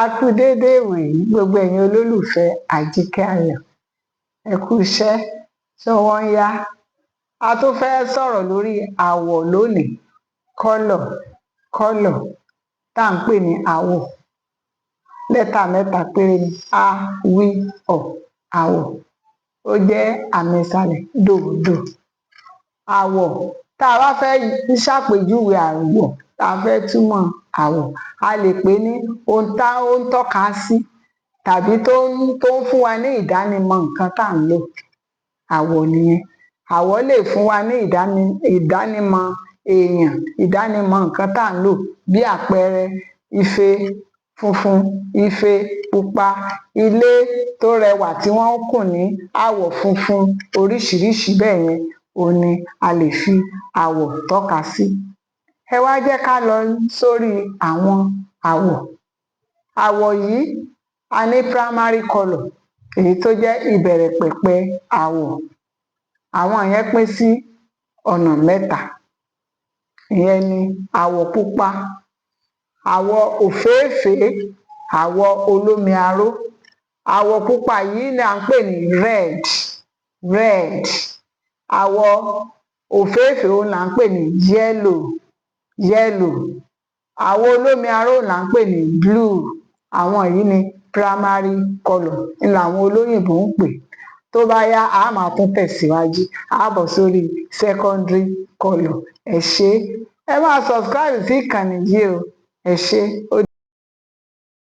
A kú déédéé ìwòyí gbogbo ẹ̀yin olólùfẹ́ Àjíkẹ́ Ayọ̀, ẹ kú iṣẹ́, ṣọwọ́ ń yá. A tún fẹ́ sọ̀rọ̀ lórí àwọ̀ lónìí, kọ́lọ̀ tá à ń pè ní àwọ̀. Lẹ́tà mẹ́ta péré ni a, wí, ọ̀, àwọ̀. Ó jẹ́ àmì ìsàlẹ̀ dòdò. Àwọ̀ tá a bá fẹ́ ṣàpèjúwe àwọ̀, tá a fẹ́ túmọ̀ àwọ̀, a lè pè ní ohun tá ó ń tọ́ka sí tàbí tó ń fún wa ní ìdánimọ̀ nǹkan tá à ń lò. Àwọ̀ nìyẹn. Àwọ̀ lè fún wa ní ìdánimọ̀ èèyàn, ìdánimọ̀ nǹkan tá à ń lò bí àpẹẹrẹ ife funfun, ife pupa, ilé tó rẹwà tí wọ́n kùn ní àwọ̀ funfun, oríṣiríṣi bẹ́ẹ̀ yẹn òun ni a lè fi àwọ̀ tọ́ka sí. Ẹ wá jẹ́ ká lọ sórí àwọn àwọ̀. Àwọ̀ yìí a ní primary colour, èyí tó jẹ́ ìbẹ̀rẹ̀ pẹ̀pẹ̀ àwọ̀. Àwọn yẹn pín sí ọ̀nà mẹ́ta. Ìyẹn ni àwọ̀ pupa, àwọ̀ òféèfèé, àwọ̀ olómi aró. Àwọ̀ pupa yìí ni à ń pè ní red. Àwọ̀ òféèfèé òun là ń pè ní yellow. Àwọ̀ olómi aró là ń pè ní blue. Àwọn yìí ni primary colour ní làwọn olóyìnbó ń pè. Tó bá yá a máa tún tẹ̀síwájú, a bọ̀ sórí secondary colour. Ẹ ṣé, ẹ máa subscribe sí ìkànnì yìí o. Ẹ ṣé.